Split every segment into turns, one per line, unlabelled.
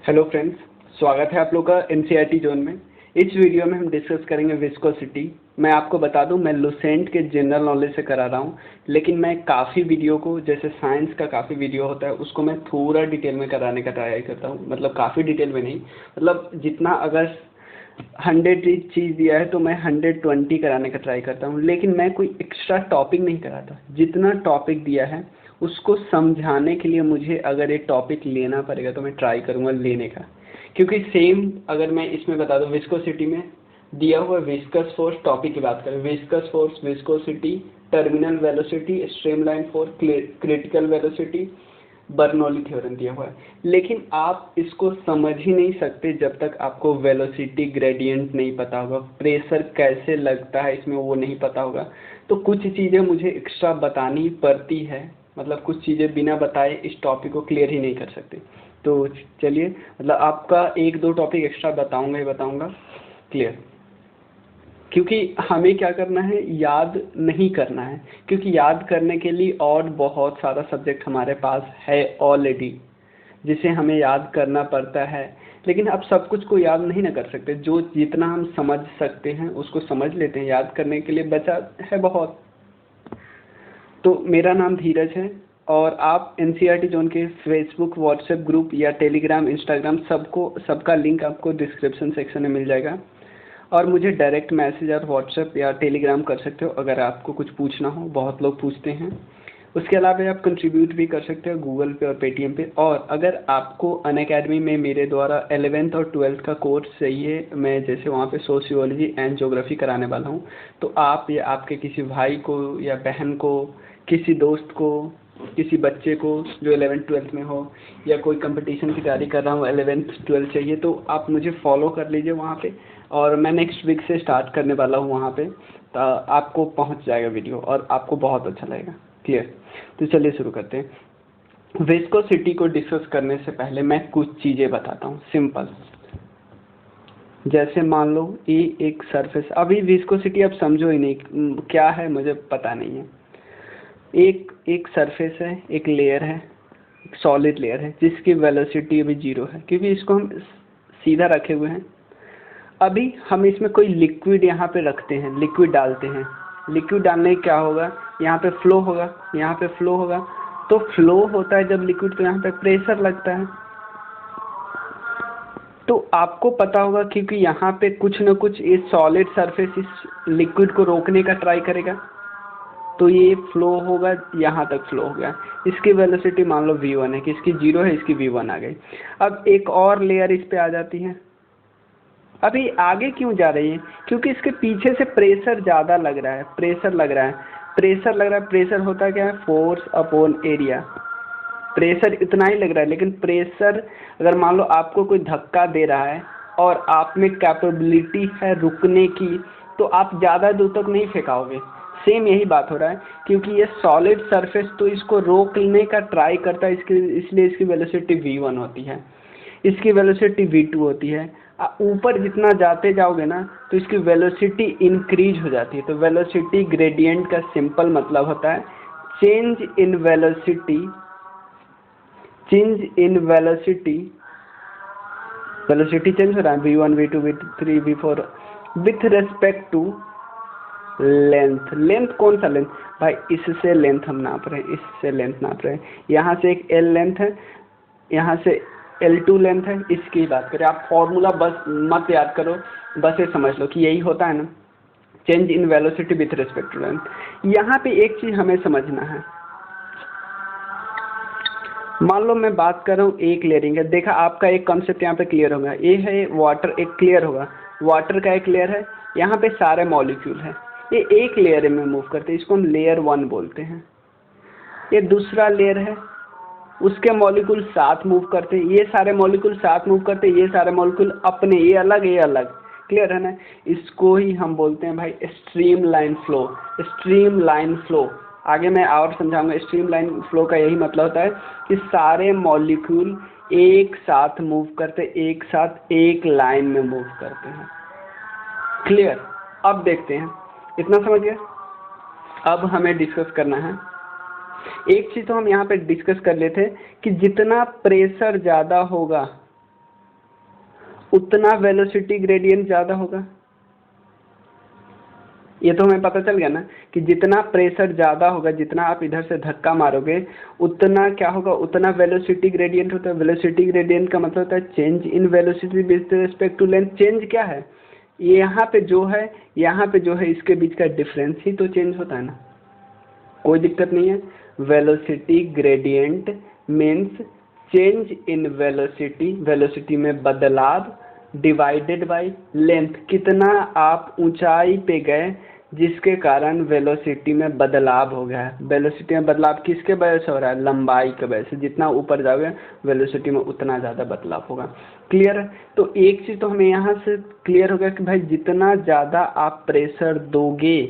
Hello friends, स्वागत है आप लोग का एनसीईआरटी जोन में। इस वीडियो में हम डिस्कस करेंगे विस्कोसिटी। मैं आपको बता दूं, मैं लुसेंट के जनरल नॉलेज से करा रहा हूं, लेकिन मैं काफ़ी वीडियो को, जैसे साइंस का काफ़ी वीडियो होता है, उसको मैं थोड़ा डिटेल में कराने का ट्राई करता हूं। मतलब काफ़ी डिटेल में नहीं, मतलब जितना अगर 100 चीज़ दिया है तो मैं 120 कराने का ट्राई करता हूँ, लेकिन मैं कोई एक्स्ट्रा टॉपिक नहीं कराता। जितना टॉपिक दिया है उसको समझाने के लिए मुझे अगर ये टॉपिक लेना पड़ेगा तो मैं ट्राई करूँगा लेने का। क्योंकि सेम अगर मैं इसमें बता दूँ, विस्कोसिटी में दिया हुआ विस्कस फोर्स टॉपिक की बात करें, viscous force, viscosity, terminal velocity, streamline force, critical velocity, Bernoulli theorem दिया हुआ है। लेकिन आप इसको समझ ही नहीं सकते जब तक आपको वेलोसिटी ग्रेडियंट नहीं पता होगा, प्रेशर कैसे लगता है इसमें वो नहीं पता होगा। तो कुछ चीज़ें मुझे एक्स्ट्रा बतानी पड़ती है, मतलब कुछ चीज़ें बिना बताए इस टॉपिक को क्लियर ही नहीं कर सकते। तो चलिए, मतलब आपका 1-2 टॉपिक एक्स्ट्रा बताऊंगा ही बताऊंगा क्लियर। क्योंकि हमें क्या करना है, याद नहीं करना है, क्योंकि याद करने के लिए और बहुत सारा सब्जेक्ट हमारे पास है ऑलरेडी जिसे हमें याद करना पड़ता है। लेकिन अब सब कुछ को याद नहीं ना कर सकते, जो जितना हम समझ सकते हैं उसको समझ लेते हैं, याद करने के लिए बचा है बहुत। तो मेरा नाम धीरज है और आप एनसीईआरटी जोन के फेसबुक, व्हाट्सएप ग्रुप या टेलीग्राम, इंस्टाग्राम सबका लिंक आपको डिस्क्रिप्शन सेक्शन में मिल जाएगा। और मुझे डायरेक्ट मैसेज और व्हाट्सएप या टेलीग्राम कर सकते हो अगर आपको कुछ पूछना हो, बहुत लोग पूछते हैं। उसके अलावा आप कंट्रीब्यूट भी कर सकते हो गूगल पे और पेटीएम पे। और अगर आपको अनअकैडमी में मेरे द्वारा 11th और 12th का कोर्स चाहिए, मैं जैसे वहाँ पे सोशियोलॉजी एंड ज्योग्राफी कराने वाला हूँ, तो आप या आपके किसी भाई को या बहन को, किसी दोस्त को, किसी बच्चे को जो 11th-12th में हो, या कोई कंपटीशन की तैयारी कर रहा हूँ 11th-12th चाहिए, तो आप मुझे फॉलो कर लीजिए वहाँ पे। और मैं नेक्स्ट वीक से स्टार्ट करने वाला हूँ वहाँ पे, तो आपको पहुँच जाएगा वीडियो और आपको बहुत अच्छा लगेगा। क्लियर? तो चलिए शुरू करते हैं। विस्कोसिटी को डिस्कस करने से पहले मैं कुछ चीज़ें बताता हूँ सिंपल। जैसे मान लो ये एक सरफेस, अभी विस्कोसिटी आप समझो ही नहीं क्या है, मुझे पता नहीं है। एक सरफेस है, एक लेयर है, एक सॉलिड लेयर है जिसकी वेलोसिटी अभी 0 है, क्योंकि इसको हम सीधा रखे हुए हैं। अभी हम इसमें कोई लिक्विड यहाँ पे रखते हैं, लिक्विड डालते हैं। लिक्विड डालने क्या होगा, यहाँ पे फ्लो होगा, यहाँ पे फ्लो होगा। तो फ्लो होता है जब लिक्विड, तो यहाँ पे प्रेशर लगता है। तो आपको पता होगा क्योंकि यहाँ पे कुछ न कुछ ये सॉलिड सरफेस इस लिक्विड को रोकने का ट्राई करेगा, तो ये फ्लो होगा, यहाँ तक फ्लो हो गया। इसकी वेलोसिटी मान लो v1 है, कि इसकी 0 है, इसकी v1 आ गई। अब एक और लेयर इस पे आ जाती है। अभी आगे क्यों जा रही है, क्योंकि इसके पीछे से प्रेशर ज़्यादा लग रहा है, प्रेशर लग रहा है, प्रेशर लग रहा है। प्रेशर होता क्या है, फोर्स अपॉन एरिया। प्रेशर इतना ही लग रहा है, लेकिन प्रेशर अगर मान लो आपको कोई धक्का दे रहा है और आप में कैपेबिलिटी है रुकने की, तो आप ज़्यादा दूर तक नहीं फेंकाओगे। सेम यही बात हो रहा है, क्योंकि ये सॉलिड सरफेस तो इसको रोकने का ट्राई करता है, इसलिए इसकी वेलोसिटी v1 होती है, इसकी वेलोसिटी v2 होती है। ऊपर जितना जाते जाओगे ना तो इसकी वेलोसिटी इंक्रीज हो जाती है। तो वेलोसिटी ग्रेडियंट का सिंपल मतलब होता है change in velocity, change in velocity, velocity change हो रहा है v1, v2, v3, v4 with respect to length. Length कौन सा लेंथ भाई, इससे लेंथ हम नाप रहे हैं, इससे लेंथ नाप रहे हैं। यहाँ से एक L लेंथ है, यहाँ से L2 लेंथ है, इसकी बात करें। आप फॉर्मूला बस मत याद करो, बस ये समझ लो कि यही होता है ना, change in velocity with respect to length. यहाँ पे एक चीज़ हमें समझना है। मान लो मैं बात कर रहा हूँ एक लेयरिंग है, देखा आपका एक कॉन्सेप्ट यहाँ पे क्लियर होगा। ये है वाटर, एक क्लियर होगा, वाटर का एक लेयर है, यहाँ पे सारे मॉलिक्यूल है, ये एक लेयर में मूव करते हैं, इसको हम लेयर 1 बोलते हैं। ये दूसरा लेयर है, उसके मॉलिक्यूल साथ मूव करते हैं, ये सारे मॉलिक्यूल साथ मूव करते हैं, ये सारे मॉलिक्यूल अपने, ये अलग ये अलग। क्लियर है ना? इसको ही हम बोलते हैं भाई stream line flow. Stream line flow आगे मैं और समझाऊंगा। स्ट्रीम लाइन फ्लो का यही मतलब होता है कि सारे मॉलिक्यूल एक साथ मूव करते, एक साथ एक लाइन में मूव करते हैं। क्लियर? अब देखते हैं, इतना समझ गए? अब हमें डिस्कस करना है, एक चीज़ तो हम यहाँ पे डिस्कस कर लेते कि जितना प्रेशर ज़्यादा होगा उतना वेलोसिटी ग्रेडियंट ज़्यादा होगा। ये तो हमें पता चल गया ना कि जितना प्रेशर ज़्यादा होगा, जितना आप इधर से धक्का मारोगे उतना क्या होगा, उतना वेलोसिटी ग्रेडियंट होता है। वेलोसिटी ग्रेडियंट का मतलब होता है change in velocity with respect to length. Change क्या है, यहाँ पे जो है, यहाँ पे जो है, इसके बीच का डिफरेंस ही तो चेंज होता है ना, कोई दिक्कत नहीं है। Velocity gradient means change in velocity, velocity में बदलाव, डिवाइडेड बाय लेंथ, कितना आप ऊंचाई पे गए जिसके कारण वेलोसिटी में बदलाव हो गया है। वेलोसिटी में बदलाव किसके वजह से हो रहा है, लंबाई की वजह से। जितना ऊपर जाओगे वेलोसिटी में उतना ज़्यादा बदलाव होगा। क्लियर है। तो एक चीज़ तो हमें यहाँ से क्लियर हो गया कि भाई जितना ज़्यादा आप प्रेशर दोगे,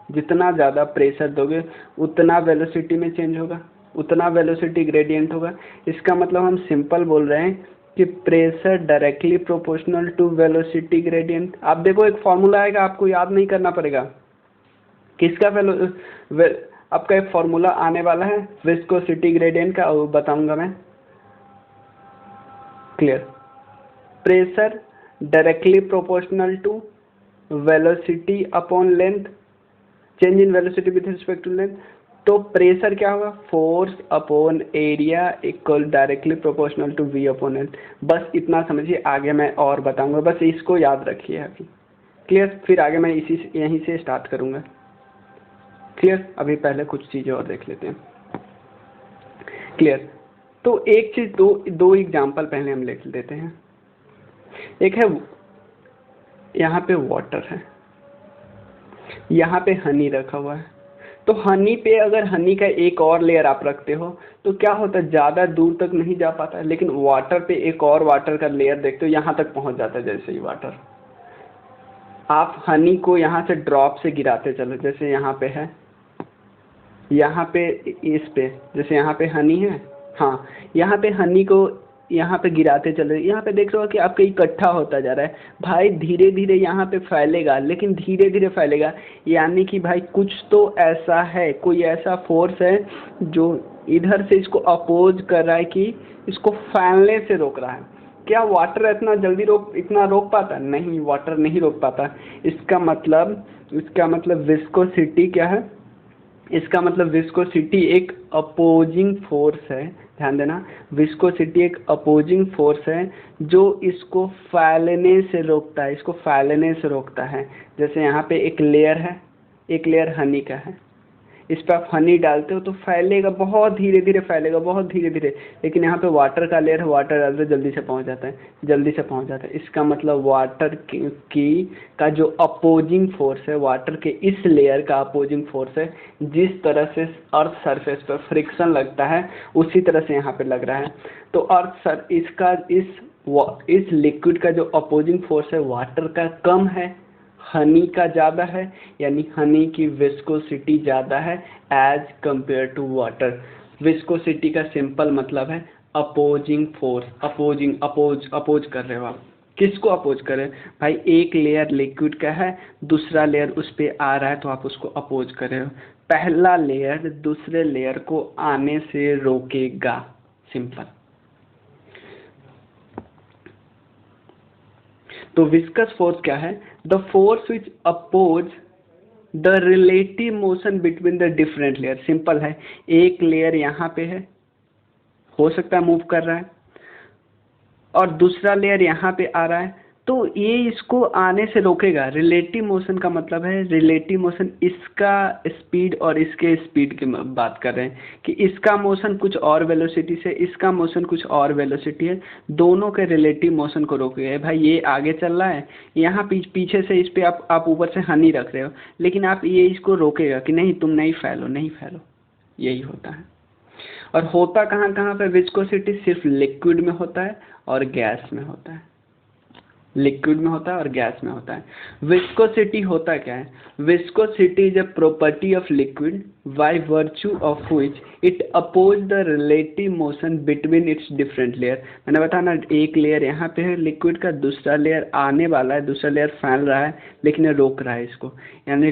जितना ज़्यादा प्रेशर दोगे उतना वेलोसिटी में चेंज होगा, उतना वेलोसिटी ग्रेडियंट होगा। इसका मतलब हम सिंपल बोल रहे हैं कि pressure directly proportional to velocity gradient. आप देखो एक फॉर्मूला आएगा, आपको याद नहीं करना पड़ेगा किसका आपका एक फॉर्मूला आने वाला है विस्कोसिटी ग्रेडियंट का, वो बताऊंगा मैं। Clear. Pressure directly proportional to velocity upon length, change in velocity with respect to length. तो प्रेशर क्या होगा, force upon area equal directly proportional to V upon L. बस इतना समझिए, आगे मैं और बताऊंगा, बस इसको याद रखिए अभी। क्लियर। फिर आगे मैं यहीं से स्टार्ट करूंगा। क्लियर। अभी पहले कुछ चीज़ें और देख लेते हैं। क्लियर। तो एक चीज़, दो एग्जाम्पल पहले हम लिख देते हैं। एक है यहाँ पे वाटर है, यहाँ पे हनी रखा हुआ है। तो हनी पे अगर हनी का एक और लेयर आप रखते हो तो क्या होता है, ज़्यादा दूर तक नहीं जा पाता है। लेकिन वाटर पे एक और वाटर का लेयर देखते हो, यहाँ तक पहुँच जाता है। जैसे ही वाटर, आप हनी को यहाँ से ड्रॉप से गिराते चलो, जैसे यहाँ पे है, यहाँ पे इस पे, जैसे यहाँ पे हनी है, हाँ, यहाँ पे हनी को यहाँ पे गिराते चले, यहाँ पे देख रहे हो कि आपका इकट्ठा होता जा रहा है। भाई धीरे धीरे यहाँ पे फैलेगा, लेकिन धीरे धीरे फैलेगा, यानी कि भाई कुछ तो ऐसा है, कोई ऐसा फोर्स है जो इधर से इसको अपोज कर रहा है कि इसको फैलने से रोक रहा है। क्या वाटर इतना जल्दी इतना रोक पाता? नहीं, वाटर नहीं रोक पाता। इसका मतलब विस्कोसिटी क्या है, इसका मतलब विस्कोसिटी एक अपोजिंग फोर्स है। ध्यान देना, विस्कोसिटी एक अपोजिंग फोर्स है जो इसको फैलने से रोकता है, इसको फैलने से रोकता है। जैसे यहाँ पे एक लेयर है, एक लेयर हनी का है, इस पर आप हनी डालते हो तो फैलेगा, बहुत धीरे धीरे फैलेगा, बहुत धीरे धीरे। लेकिन यहाँ पे वाटर का लेयर है, वाटर डालते जल्दी से पहुँच जाता है, जल्दी से पहुँच जाता है। इसका मतलब वाटर का जो अपोजिंग फोर्स है, वाटर के इस लेयर का अपोजिंग फोर्स है, जिस तरह से अर्थ सरफेस पर फ्रिक्शन लगता है उसी तरह से यहाँ पे लग रहा है। तो अर्थ इस लिक्विड का जो अपोजिंग फोर्स है वाटर का कम है, हनी का ज़्यादा है, यानी हनी की विस्कोसिटी ज़्यादा है as compare to water. Viscosity का सिंपल मतलब है अपोजिंग फोर्स, अपोज कर रहे हो आप। किसको अपोज कर रहे हो भाई, एक लेयर लिक्विड का है, दूसरा लेयर उस पर आ रहा है तो आप उसको अपोज कर रहे हो। पहला लेयर दूसरे लेयर को आने से रोकेगा, सिंपल। तो विस्कस फोर्स क्या है, the force which oppose the relative motion between the different layer. Simple है, एक लेयर यहाँ पे है, हो सकता है मूव कर रहा है, और दूसरा लेयर यहाँ पे आ रहा है, तो ये इसको आने से रोकेगा। रिलेटिव मोशन का मतलब है, रिलेटिव मोशन इसका स्पीड और इसके स्पीड की बात कर रहे हैं कि इसका मोशन कुछ और वेलोसिटी से, इसका मोशन कुछ और वेलोसिटी है, दोनों के रिलेटिव मोशन को रोकेगा। भाई ये आगे चल रहा है, यहाँ पीछे से इस पर आप ऊपर से हनी रख रहे हो, लेकिन आप ये इसको रोकेगा कि नहीं तुम नहीं फैलो, नहीं फैलो। यही होता है। और होता कहाँ कहाँ पे विस्कोसिटी, सिर्फ लिक्विड में होता है और गैस में होता है, लिक्विड में होता है और गैस में होता है। विस्कोसिटी होता क्या है, viscosity is a property of liquid by virtue of which it oppose the relative motion between its different layer. मैंने बताया ना, एक लेयर यहाँ पे है लिक्विड का, दूसरा लेयर आने वाला है, दूसरा लेयर फैल रहा है, लेकिन ये रोक रहा है इसको। यानी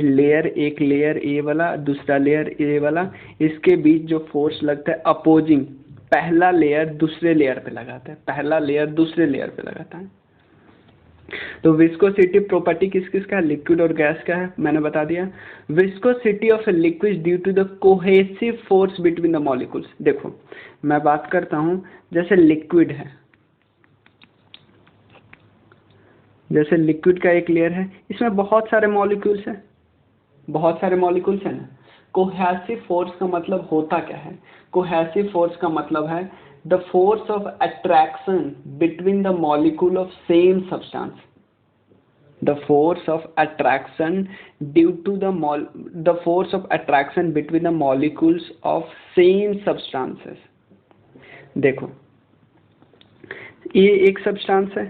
एक लेयर ए वाला, दूसरा लेयर ए वाला, इसके बीच जो फोर्स लगता है अपोजिंग, पहला लेयर दूसरे लेयर पे लगाता है, पहला लेयर दूसरे लेयर पे लगाता है। तो विस्कोसिटी प्रॉपर्टी किस किस का है, लिक्विड और गैस का है, मैंने बता दिया। Viscosity of a liquid due to the cohesive force between the molecules. देखो मैं बात करता हूँ, जैसे लिक्विड है, जैसे लिक्विड का एक लेयर है, इसमें बहुत सारे मॉलिक्यूल्स हैं, बहुत सारे मॉलिक्यूल्स हैं ना। कोहेसिव फोर्स का मतलब होता क्या है, कोहेसिव फोर्स का मतलब है the force of attraction between the molecule of same substance, the force of attraction due to the force of attraction between the molecules of same substances। देखो ये एक सब्सटेंस है,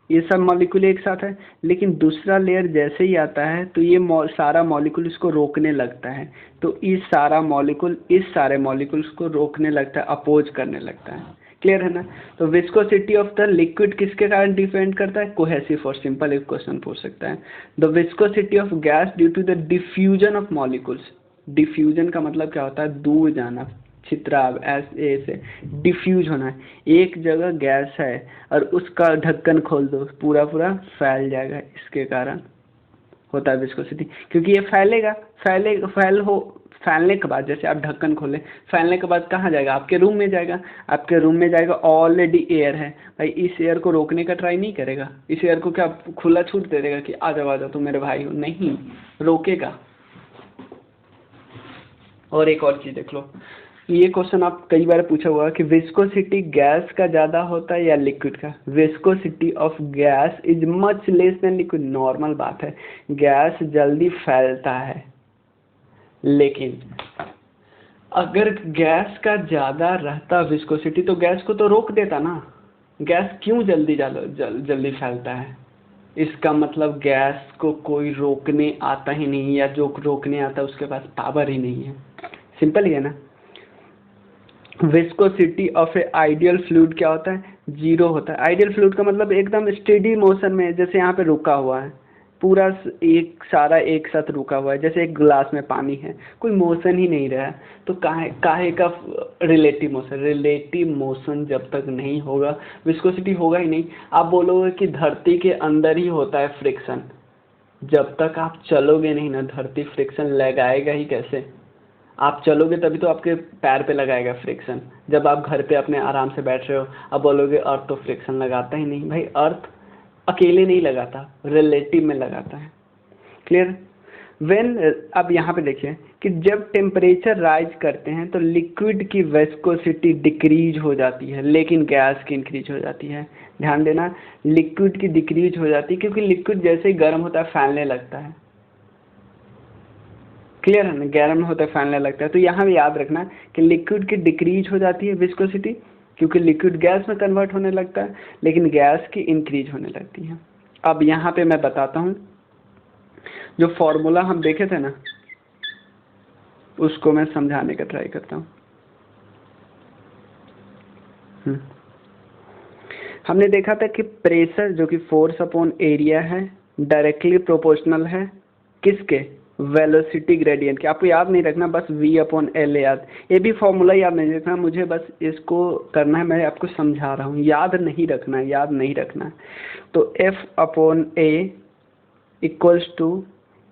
ये सब मॉलिक्यूल एक साथ है, लेकिन दूसरा लेयर जैसे ही आता है तो ये सारा मॉलिक्यूल इसको रोकने लगता है, तो इस सारा मॉलिक्यूल इस सारे मॉलिक्यूल्स को रोकने लगता है, अपोज करने लगता है। क्लियर है ना। तो विस्कोसिटी ऑफ द लिक्विड किसके कारण डिपेंड करता है, कोहेसिव फोर्स। सिंपल एक क्वेश्चन पूछ सकता है। The viscosity of gas due to the diffusion of molecules. Diffusion का मतलब क्या होता है, दूर जाना, छितराव, ऐसे डिफ्यूज होना है। एक जगह गैस है और उसका ढक्कन खोल दो, पूरा पूरा फैल जाएगा, इसके कारण होता है विस्कोसिटी। क्योंकि ये फैलेगा, फैलने के बाद, जैसे आप ढक्कन खोलें, फैलने के बाद कहाँ जाएगा, आपके रूम में जाएगा, आपके रूम में जाएगा, ऑलरेडी एयर है भाई, इस एयर को रोकने का ट्राई नहीं करेगा, इस एयर को क्या खुला छूट दे देगा कि आ जाओ तुम मेरे भाई हो, नहीं, रोकेगा। और एक और चीज़ देख लो, ये क्वेश्चन आप कई बार पूछा हुआ कि विस्कोसिटी गैस का ज़्यादा होता है या लिक्विड का। Viscosity of gas is much less than liquid. Normal बात है, गैस जल्दी फैलता है, लेकिन अगर गैस का ज़्यादा रहता विस्कोसिटी तो गैस को तो रोक देता ना। गैस क्यों जल्दी फैलता है, इसका मतलब गैस को कोई रोकने आता ही नहीं, या जो रोकने आता है उसके पास पावर ही नहीं है। सिंपल ही है ना। Viscosity of a ideal fluid क्या होता है, जीरो होता है। आइडियल फ्लूइड का मतलब एकदम स्टेडी मोशन में, जैसे यहाँ पे रुका हुआ है, पूरा सारा एक साथ रुका हुआ है, जैसे एक गिलास में पानी है, कोई मोशन ही नहीं रहा है, तो काहे का रिलेटिव मोशन। रिलेटिव मोशन जब तक नहीं होगा विस्कोसिटी होगा ही नहीं। आप बोलोगे कि धरती के अंदर ही होता है फ्रिक्शन, जब तक आप चलोगे नहीं ना, धरती फ्रिक्शन लगाएगा ही कैसे, आप चलोगे तभी तो आपके पैर पे लगाएगा फ्रिक्शन। जब आप घर पे अपने आराम से बैठ रहे हो, अब बोलोगे अर्थ तो फ्रिक्शन लगाता ही नहीं, भाई अर्थ अकेले नहीं लगाता, रिलेटिव में लगाता है। क्लियर। व्हेन, अब यहाँ पे देखिए कि जब टेम्परेचर राइज करते हैं तो लिक्विड की विस्कोसिटी डिक्रीज हो जाती है, लेकिन गैस की इंक्रीज हो जाती है। ध्यान देना, लिक्विड की डिक्रीज हो जाती है क्योंकि लिक्विड जैसे ही गर्म होता है फैलने लगता है। क्लियर है ना, गर्म होता है फैलने लगता है। तो यहाँ भी याद रखना कि लिक्विड की डिक्रीज हो जाती है विस्कोसिटी, क्योंकि लिक्विड गैस में कन्वर्ट होने लगता है, लेकिन गैस की इंक्रीज होने लगती है। अब यहाँ पे मैं बताता हूँ, जो फॉर्मूला हम देखे थे ना, उसको मैं समझाने का ट्राई करता हूँ। हमने देखा था कि प्रेशर जो कि फोर्स अपॉन एरिया है, डायरेक्टली प्रोपोर्शनल है किसके, वेलोसिटी ग्रेडियंट के। आपको याद नहीं रखना, बस v अपॉन एल याद, ये भी फॉर्मूला याद नहीं रखना, मुझे बस इसको करना है, मैं आपको समझा रहा हूँ, याद नहीं रखना। तो f upon A equals to,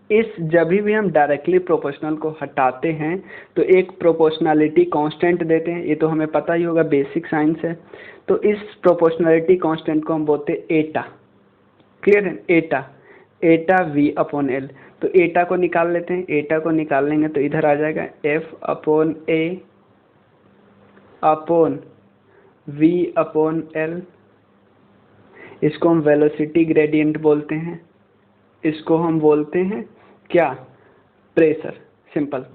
इस जब भी हम डायरेक्टली प्रोपोर्शनल को हटाते हैं तो एक प्रोपोर्शनलिटी कांस्टेंट देते हैं, ये तो हमें पता ही होगा, बेसिक साइंस है। तो इस प्रोपोर्शनलिटी कांस्टेंट को हम बोलते हैं एटा। क्लियर है, एटा v अपॉन एल। तो एटा को निकाल लेते हैं, एटा को निकाल लेंगे तो इधर आ जाएगा f अपॉन ए अपॉन v अपॉन एल। इसको हम वेलोसिटी ग्रेडियंट बोलते हैं, इसको हम बोलते हैं क्या, प्रेशर। सिंपल।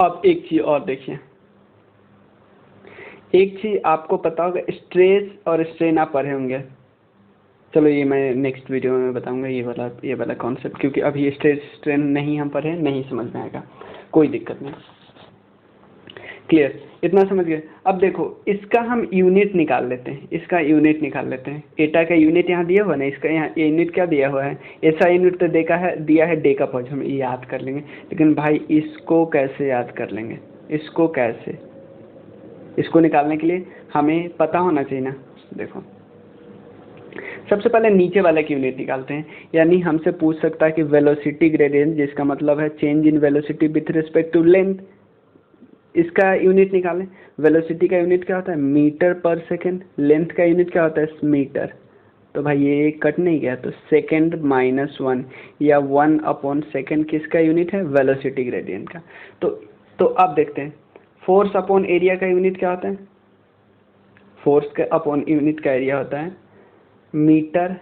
अब एक चीज और देखिए, एक चीज आपको पता होगा, स्ट्रेस और स्ट्रेन आप पढ़े होंगे, चलो ये मैं नेक्स्ट वीडियो में बताऊंगा ये वाला कॉन्सेप्ट, क्योंकि अभी स्ट्रेस स्ट्रेन नहीं हम पढ़े, नहीं समझ में आएगा, कोई दिक्कत नहीं। क्लियर, इतना समझ गए। अब देखो इसका हम यूनिट निकाल लेते हैं, एटा का यूनिट यहाँ दिया हुआ है ना, इसका यहाँ यूनिट क्या दिया हुआ है, ऐसा यूनिट तो दिया है डेका पॉइंट, हम याद कर लेंगे। लेकिन भाई इसको कैसे याद कर लेंगे, इसको निकालने के लिए हमें पता होना चाहिए ना। देखो सबसे पहले नीचे वाले की यूनिट निकालते हैं, यानी हमसे पूछ सकता है कि वेलोसिटी ग्रेडियंट, जिसका मतलब है change in velocity with respect to length, इसका यूनिट निकालें। वेलोसिटी का यूनिट क्या होता है? मीटर पर सेकेंड। लेंथ का यूनिट क्या होता है? मीटर। तो भाई ये कट नहीं गया, तो सेकेंड माइनस 1 या 1/सेकेंड किसका यूनिट है? वेलोसिटी ग्रेडियंट का। तो अब देखते हैं फोर्स अपॉन एरिया का यूनिट क्या होता है? फोर्स का अपॉन यूनिट का एरिया होता है मीटर,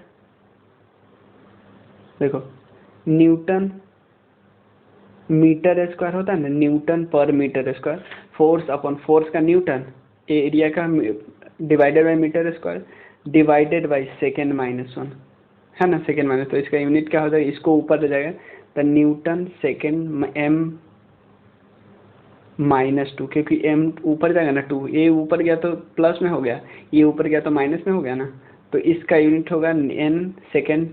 देखो न्यूटन मीटर स्क्वायर होता है ना, न्यूटन पर metre square. Force upon force का न्यूटन, एरिया का divided by metre square divided by second minus 1, है ना, सेकेंड माइनस। तो इसका यूनिट क्या हो जाएगा? इसको ऊपर ले जाएगा तो न्यूटन सेकेंड m -2, क्योंकि m ऊपर जाएगा ना, 2 ये ऊपर गया तो प्लस में हो गया, ये ऊपर गया तो माइनस में हो गया ना, तो इसका यूनिट होगा n सेकेंड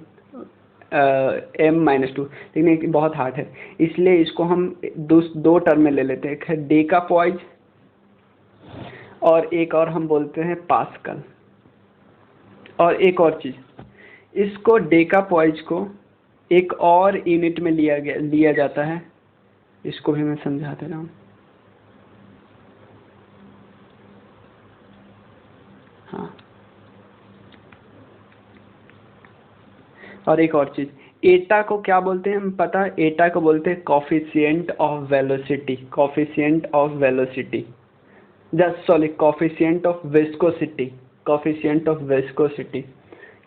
m -2। लेकिन एक बहुत हार्ड है, इसलिए इसको हम दो टर्म में ले लेते हैं, एक है डेकापॉइज और एक और हम बोलते हैं पास्कल। और एक और चीज़, इसको डेकापॉइज को एक और यूनिट में लिया जाता है, इसको भी मैं समझा दे रहा हूँ। हाँ, और एक और चीज़, एटा को क्या बोलते हैं हम पता है? एटा को बोलते हैं coefficient of velocity, coefficient of velocity, just sorry coefficient of viscosity, coefficient of viscosity.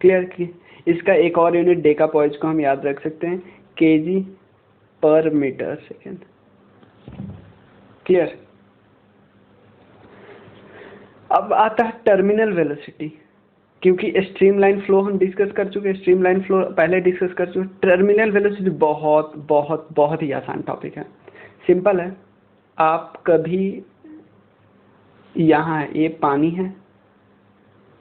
Clear की? इसका एक और यूनिट डेकापॉइज को हम याद रख सकते हैं केजी पर मीटर सेकेंड। क्लियर? अब आता है टर्मिनल वेलोसिटी, क्योंकि स्ट्रीमलाइन फ्लो हम डिस्कस कर चुके हैं, स्ट्रीमलाइन फ्लो पहले डिस्कस कर चुके। टर्मिनल वेलोसिटी बहुत बहुत बहुत ही आसान टॉपिक है, सिंपल है। आप कभी यहाँ ये पानी है,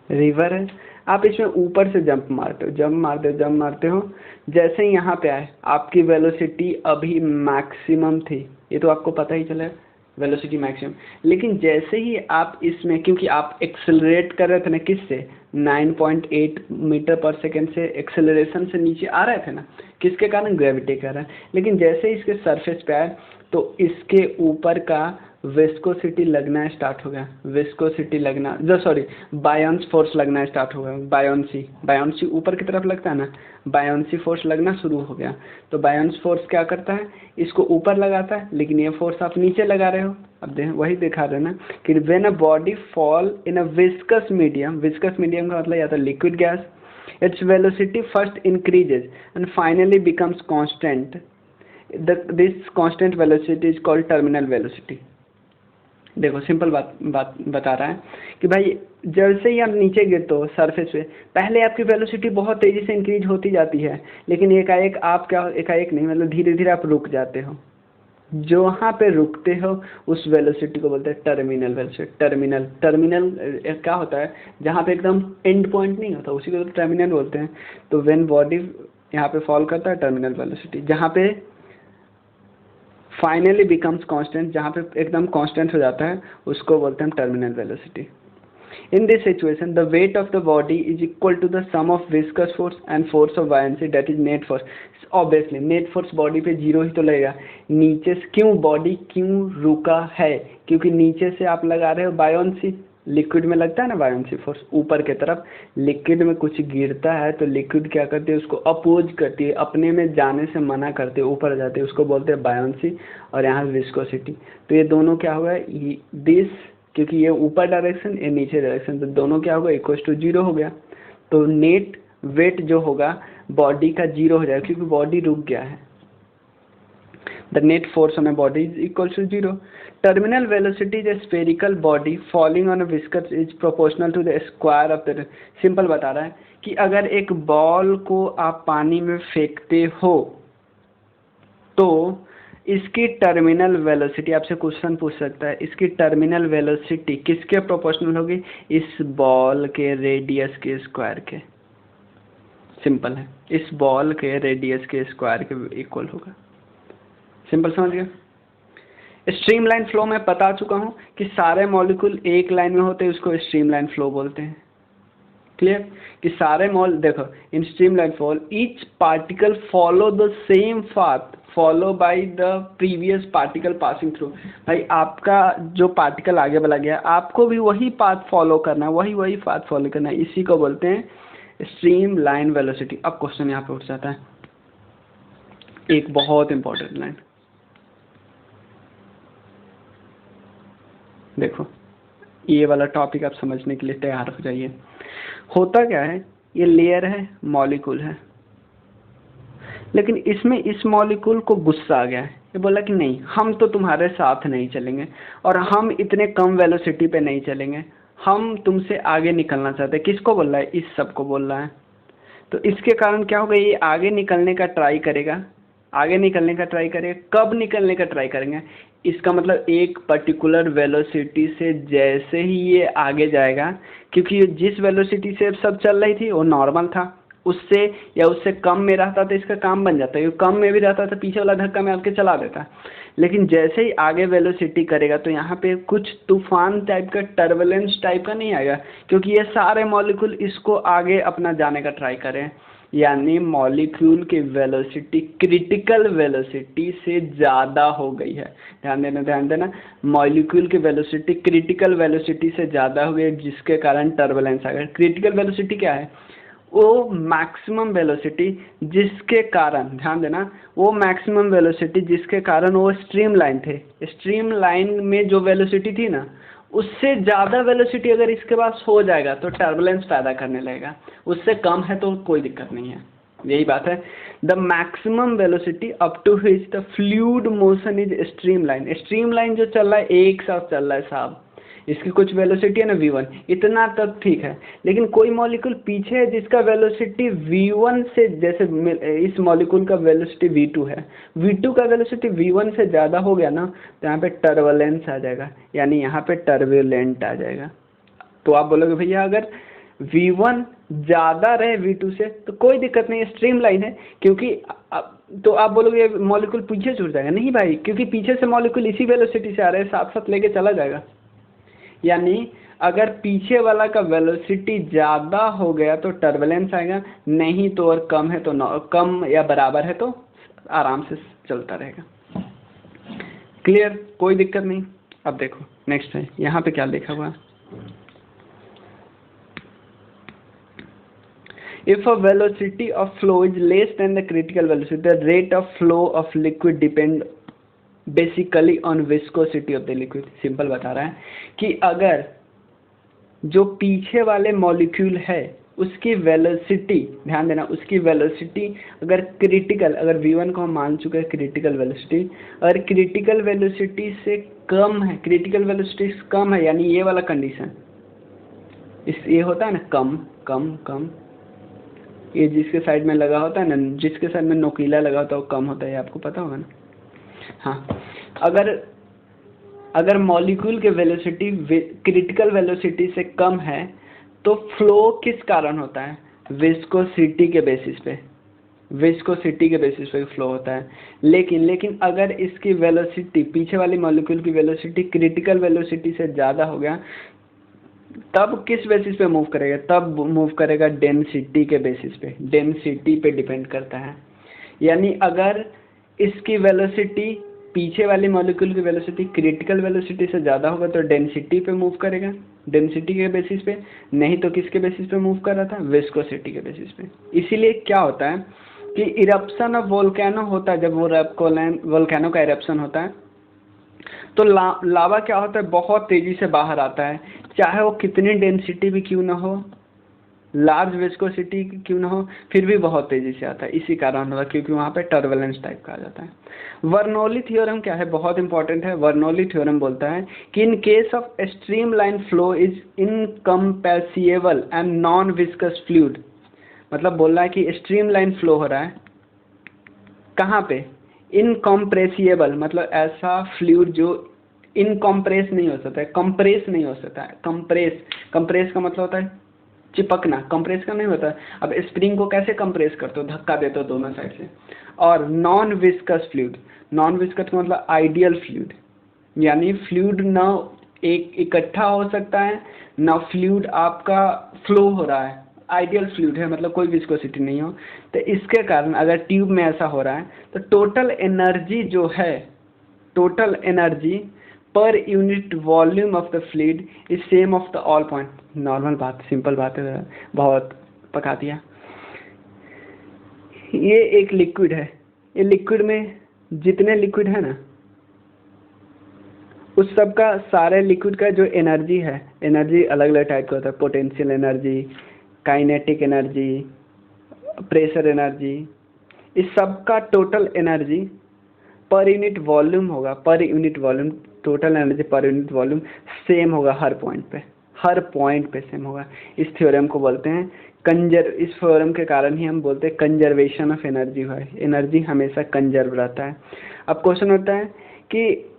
रिवर है, आप इसमें ऊपर से जंप मारते हो, जैसे ही यहाँ पे आए आपकी वेलोसिटी अभी मैक्सिमम थी, ये तो आपको पता ही चला, वेलोसिटी मैक्सिमम। लेकिन जैसे ही आप इसमें, क्योंकि आप एक्सेलरेट कर रहे थे ना, किससे? 9.8 मीटर पर सेकेंड से एक्सेलरेशन से नीचे आ रहे थे ना, किसके कारण? ग्रेविटी के कारण। लेकिन जैसे ही इसके सरफेस पे आए तो इसके ऊपर का विस्कोसिटी लगना स्टार्ट हो गया, विस्कोसिटी लगना, जो सॉरी बायोंस फोर्स लगना स्टार्ट हो गया, बायोंसी ऊपर की तरफ लगता है ना, बायोंसी फोर्स लगना शुरू हो गया। तो बायोंस फोर्स क्या करता है? इसको ऊपर लगाता है, लेकिन ये फोर्स आप नीचे लगा रहे हो। अब वही दिखा रहे ना कि when a body fall in a viscous medium, viscous medium का मतलब या तो liquid gas, its velocity first increases and finally becomes constant. This constant velocity is called terminal velocity. देखो सिंपल बात बता रहा है कि भाई जैसे ही आप नीचे गिरते हो सरफेस पे, पहले आपकी वेलोसिटी बहुत तेज़ी से इंक्रीज होती जाती है, लेकिन एकाएक आप क्या, एकाएक नहीं मतलब धीरे धीरे आप रुक जाते हो। जो वहाँ पे रुकते हो उस वेलोसिटी को बोलते हैं टर्मिनल वेलोसिटी। टर्मिनल क्या होता है? जहाँ पे एकदम एंड पॉइंट नहीं होता, उसी को तो टर्मिनल बोलते हैं। तो व्हेन बॉडी यहाँ पे फॉल करता है, टर्मिनल वेलोसिटी। जहाँ पे फाइनली बिकम्स कांस्टेंट, जहाँ पे एकदम कांस्टेंट हो जाता है, उसको बोलते हैं terminal velocity. In this situation, the weight of the body is equal to the sum of viscous force and force of buoyancy, that is net force. Obviously, net force body पे zero ही तो लगेगा। नीचे से क्यों body क्यों रुका है? क्योंकि नीचे से आप लगा रहे हो बायोंसी, लिक्विड में लगता है ना बायोंसी फोर्स ऊपर की तरफ, लिक्विड में कुछ गिरता है तो लिक्विड क्या करती है? उसको अपोज करती है, अपने में जाने से मना करती है, ऊपर जाती है, उसको बोलते हैं बायोंसी। और यहाँ विस्कोसिटी, तो ये दोनों क्या होगा? दिस, क्योंकि ये ऊपर डायरेक्शन, ये नीचे डायरेक्शन, तो दोनों क्या होगा? इक्वल टू जीरो हो गया। तो नेट वेट जो होगा बॉडी का जीरो हो जाएगा, क्योंकि बॉडी रुक गया है। The net force on a body is equal to zero. Terminal velocity is a spherical body falling on a viscous is proportional to the square of the, simple बता रहा है कि अगर एक बॉल को आप पानी में फेंकते हो तो इसकी टर्मिनल वेलोसिटी, आपसे क्वेश्चन पूछ सकता है, इसकी टर्मिनल वेलोसिटी किसके प्रोपोर्शनल होगी? इस बॉल के रेडियस के स्क्वायर के। सिंपल है, इस बॉल के रेडियस के स्क्वायर के इक्वल होगा। सिंपल समझ गए? स्ट्रीमलाइन फ्लो में बता चुका हूँ कि सारे मॉलिक्यूल एक लाइन में होते हैं, उसको स्ट्रीमलाइन फ्लो बोलते हैं। क्लियर कि सारे मॉल देखो in streamline flow each particle follow the same path follow by the previous particle passing through. भाई आपका जो पार्टिकल आगे बढ़ा गया आपको भी वही पाथ फॉलो करना है, वही पाथ फॉलो करना है, इसी को बोलते हैं स्ट्रीम लाइन वेलोसिटी। अब क्वेश्चन यहाँ पे उठ जाता है एक बहुत इंपॉर्टेंट लाइन, देखो ये वाला टॉपिक आप समझने के लिए तैयार हो जाइए। होता क्या है, ये लेयर है, मॉलिक्यूल है, लेकिन इसमें इस मॉलिक्यूल को गुस्सा आ गया है, ये बोला कि नहीं हम तो तुम्हारे साथ नहीं चलेंगे और हम इतने कम वेलोसिटी पे नहीं चलेंगे, हम तुमसे आगे निकलना चाहते हैं। किसको बोल रहा है, इस सब को बोल रहा है। तो इसके कारण क्या होगा, ये आगे निकलने का ट्राई करेगा, आगे निकलने का ट्राई करेगा। कब निकलने का ट्राई करेंगे, इसका मतलब एक पर्टिकुलर वेलोसिटी से जैसे ही ये आगे जाएगा, क्योंकि जिस वेलोसिटी से सब चल रही थी वो नॉर्मल था, उससे या उससे कम में रहता तो इसका काम बन जाता है, कम में भी रहता तो पीछे वाला धक्का मार के चला देता। लेकिन जैसे ही आगे वेलोसिटी करेगा तो यहाँ पे कुछ तूफान टाइप का, टर्बुलेंस टाइप का नहीं आएगा, क्योंकि ये सारे मॉलिक्यूल इसको आगे अपना जाने का ट्राई करें। यानी मॉलिक्यूल की वेलोसिटी क्रिटिकल वेलोसिटी से ज़्यादा हो गई है। ध्यान देना, मॉलिक्यूल की वेलोसिटी क्रिटिकल वेलोसिटी से ज़्यादा हो गई, जिसके कारण टर्बुलेंस आ गया। क्रिटिकल वेलोसिटी क्या है, वो मैक्सिमम वेलोसिटी जिसके कारण, ध्यान देना, वो मैक्सिमम वेलोसिटी जिसके कारण वो स्ट्रीम लाइन थे, स्ट्रीम लाइन में जो वेलोसिटी थी ना, उससे ज़्यादा वेलोसिटी अगर इसके पास हो जाएगा तो टर्बुलेंस पैदा करने लगेगा, उससे कम है तो कोई दिक्कत नहीं है। यही बात है, the maximum velocity up to which the fluid motion is streamline. Streamline जो चल रहा है एक साथ चल रहा है साहब, इसकी कुछ वेलोसिटी है ना v1, इतना तक ठीक है। लेकिन कोई मॉलिक्यूल पीछे है जिसका वेलोसिटी v1 से, जैसे इस मॉलिक्यूल का वेलोसिटी v2 है, v2 का वेलोसिटी v1 से ज़्यादा हो गया ना, तो यहाँ पे टर्बुलेंस आ जाएगा, यानी यहाँ पे टर्बुलेंट आ जाएगा। तो आप बोलोगे भैया अगर v1 ज़्यादा रहे v2 से तो कोई दिक्कत नहीं है, स्ट्रीम लाइन है, क्योंकि तो आप बोलोगे मॉलिक्यूल पीछे छूट जाएगा। नहीं भाई, क्योंकि पीछे से मॉलिक्यूल इसी वेलोसिटी से आ रहे हैं, साथ साथ लेके चला जाएगा। यानी अगर पीछे वाला का वेलोसिटी ज़्यादा हो गया तो टर्बुलेंस आएगा, नहीं तो और कम है तो कम या बराबर है तो आराम से चलता रहेगा। क्लियर, कोई दिक्कत नहीं। अब देखो नेक्स्ट है, यहाँ पे क्या लिखा हुआ है, if a velocity of flow is less than the critical velocity, the rate of flow of liquid depend basically on viscosity of the liquid। Simple बता रहा है कि अगर जो पीछे वाले मॉलिक्यूल है उसकी वेलोसिटी, ध्यान देना, उसकी वेलोसिटी अगर क्रिटिकल, अगर v1 को हम मान चुके हैं क्रिटिकल वेलोसिटी, अगर क्रिटिकल वेलोसिटी से कम है, क्रिटिकल वेलोसिटी से कम है, यानी ये वाला कंडीशन, इस ये होता है ना कम कम कम, ये जिसके साइड में लगा होता है ना, जिसके साइड में नोकीला लगा होता है वो कम होता है, आपको पता होगा ना। हाँ, अगर मॉलिक्यूल के वेलोसिटी क्रिटिकल वेलोसिटी से कम है तो फ्लो किस कारण होता है, विस्कोसिटी के बेसिस पे, विस्कोसिटी के बेसिस पे फ्लो होता है। लेकिन अगर इसकी वेलोसिटी, पीछे वाली मॉलिक्यूल की वेलोसिटी क्रिटिकल वेलोसिटी से ज़्यादा हो गया, तब किस बेसिस पे मूव करेगा, तब मूव करेगा डेंसिटी के बेसिस पे, डेंसिटी पे डिपेंड करता है। यानी अगर इसकी वेलोसिटी, पीछे वाली मॉलिक्यूल की वेलोसिटी क्रिटिकल वेलोसिटी से ज़्यादा होगा तो डेंसिटी पे मूव करेगा, डेंसिटी के बेसिस पे, नहीं तो किसके बेसिस पे मूव कर रहा था, विस्कोसिटी के बेसिस पे। इसीलिए क्या होता है कि इरप्शन ऑफ वोल्केनो होता है, जब वो वोल्केनो का इरप्शन होता है तो लावा क्या होता है, बहुत तेज़ी से बाहर आता है, चाहे वो कितनी डेंसिटी भी क्यों ना हो, लार्ज विस्कोसिटी क्यों ना हो, फिर भी बहुत तेज़ी से आता है। इसी कारण होगा क्योंकि वहाँ पे टर्बुलेंस टाइप का आ जाता है। बर्नौली थ्योरम क्या है, बहुत इंपॉर्टेंट है। बर्नौली थ्योरम बोलता है कि in case of stream line flow is incompressible and non viscous fluid, मतलब बोल रहा है कि स्ट्रीम लाइन फ्लो हो रहा है कहाँ पे, इनकम्प्रेसिबल, मतलब ऐसा फ्लूइड जो इनकम्प्रेस नहीं हो सकता है, कंप्रेस नहीं हो सकता है। कंप्रेस का मतलब होता है चिपकना, कंप्रेस का नहीं होता है। अब स्प्रिंग को कैसे कंप्रेस करते हो, धक्का देते हो दोनों साइड से। और non viscous fluid, non viscous का मतलब आइडियल फ्लूइड, यानी फ्लूइड ना एक इकट्ठा हो सकता है, ना फ्लूइड आपका फ्लो हो रहा है, आइडियल फ्लूइड है, मतलब कोई विस्कोसिटी नहीं हो। तो इसके कारण अगर ट्यूब में ऐसा हो रहा है तो टोटल एनर्जी जो है, total energy per unit volume of the fluid is same of the all point. Normal बात, सिंपल बात है, बहुत पका दिया। ये एक लिक्विड है, ये लिक्विड में जितने लिक्विड है ना, उस सब का, सारे लिक्विड का जो एनर्जी है, एनर्जी अलग अलग टाइप का होता है, potential energy, kinetic energy, pressure energy, इस सब का total energy per unit volume होगा, per unit volume, total energy per unit volume same होगा हर पॉइंट पे, हर पॉइंट पे सेम होगा। इस थ्योरम को बोलते हैं इस थ्योरम के कारण ही हम बोलते हैं कंजर्वेशन ऑफ एनर्जी हुआ है, एनर्जी हमेशा कंजर्व रहता है। अब क्वेश्चन होता है कि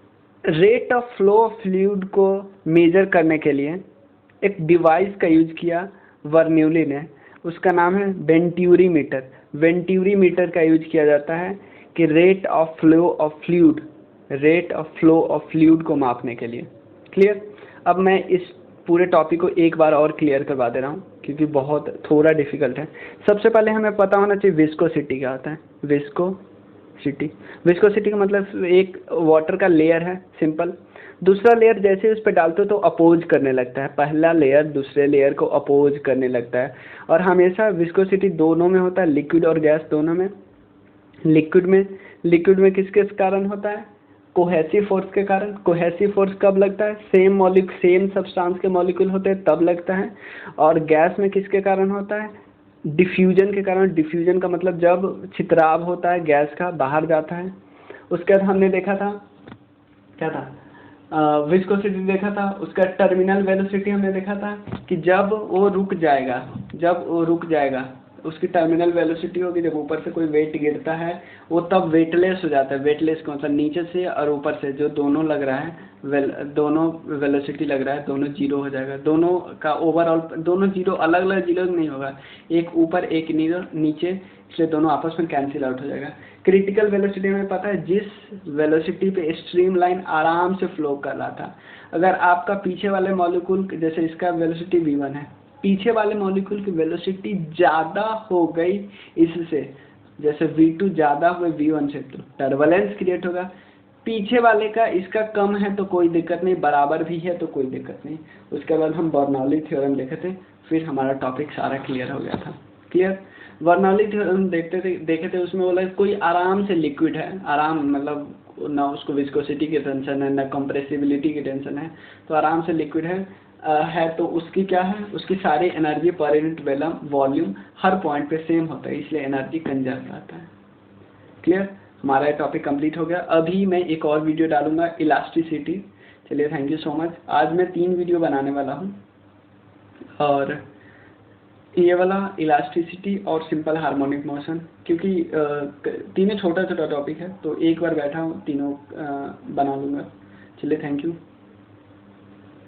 rate of flow of fluid को मेजर करने के लिए एक डिवाइस का यूज किया बर्नौली ने, उसका नाम है वेंटूरी मीटर। वेंटूरी मीटर का यूज किया जाता है कि rate of flow of fluid, rate of flow of fluid को मापने के लिए। क्लियर? अब मैं इस पूरे टॉपिक को एक बार और क्लियर करवा दे रहा हूँ क्योंकि बहुत थोड़ा डिफिकल्ट है। सबसे पहले हमें पता होना चाहिए विस्कोसिटी क्या होता है। विस्कोसिटी का मतलब एक वाटर का लेयर है, सिंपल। दूसरा लेयर जैसे उस पर डालते हो तो अपोज करने लगता है, पहला लेयर दूसरे लेयर को अपोज करने लगता है। और हमेशा विस्कोसिटी दोनों में होता है, लिक्विड और गैस दोनों में। लिक्विड में किसके कारण होता है? कोहेसिव फोर्स के कारण। कोहेसिव फोर्स कब लगता है? सेम सब्सटेंस के मॉलिक्यूल होते हैं तब लगता है। और गैस में किसके कारण होता है? डिफ्यूजन के कारण। डिफ्यूजन का मतलब जब छितराव होता है गैस का, बाहर जाता है। उसके बाद हमने देखा था क्या था, विस्कोसिटी देखा था, उसका टर्मिनल वेलोसिटी हमने देखा था कि जब वो रुक जाएगा उसकी टर्मिनल वेलोसिटी होगी, जब ऊपर से कोई वेट गिरता है वो तब वेटलेस हो जाता है। वेटलेस का मतलब नीचे से और ऊपर से जो दोनों लग रहा है, दोनों वेलोसिटी लग रहा है, दोनों जीरो हो जाएगा। दोनों का ओवरऑल, दोनों जीरो, अलग अलग जीरो नहीं होगा, एक ऊपर एक नीचे, इसलिए दोनों आपस में कैंसिल आउट हो जाएगा। क्रिटिकल वेलोसिटी हमें पता है, जिस वेलोसिटी पे स्ट्रीम लाइन आराम से फ्लो कर रहा था, अगर आपका पीछे वाले मॉलिक्यूल, जैसे इसका वेलोसिटी v1 है, पीछे वाले मॉलिक्यूल की वेलोसिटी ज़्यादा हो गई इससे, जैसे v2 ज़्यादा हुए v1 से, तो टर्बुलेंस क्रिएट होगा। पीछे वाले का इसका कम है तो कोई दिक्कत नहीं, बराबर भी है तो कोई दिक्कत नहीं। उसके बाद हम बर्नौली थ्योरम देखे थे, फिर हमारा टॉपिक सारा क्लियर हो गया था। क्लियर? बर्नौली थ्योरम देखे थे, उसमें बोला कोई आराम से लिक्विड है, आराम मतलब ना उसको विस्कोसिटी की टेंशन है ना कंप्रेसिबिलिटी की टेंशन है, तो आराम से लिक्विड है तो उसकी क्या है, उसकी सारी एनर्जी पर यूनिट वॉल्यूम हर पॉइंट पे सेम होता है, इसलिए एनर्जी कंजर्व रहता है। क्लियर? हमारा ये टॉपिक कंप्लीट हो गया। अभी मैं एक और वीडियो डालूंगा इलास्टिसिटी। चलिए, थैंक यू सो मच। आज मैं 3 वीडियो बनाने वाला हूँ, और ये वाला इलास्टिसिटी और सिंपल हार्मोनिक मोशन, क्योंकि तीनों छोटा छोटा टॉपिक है तो एक बार बैठा हूँ तीनों बना लूँगा। चलिए, थैंक यू।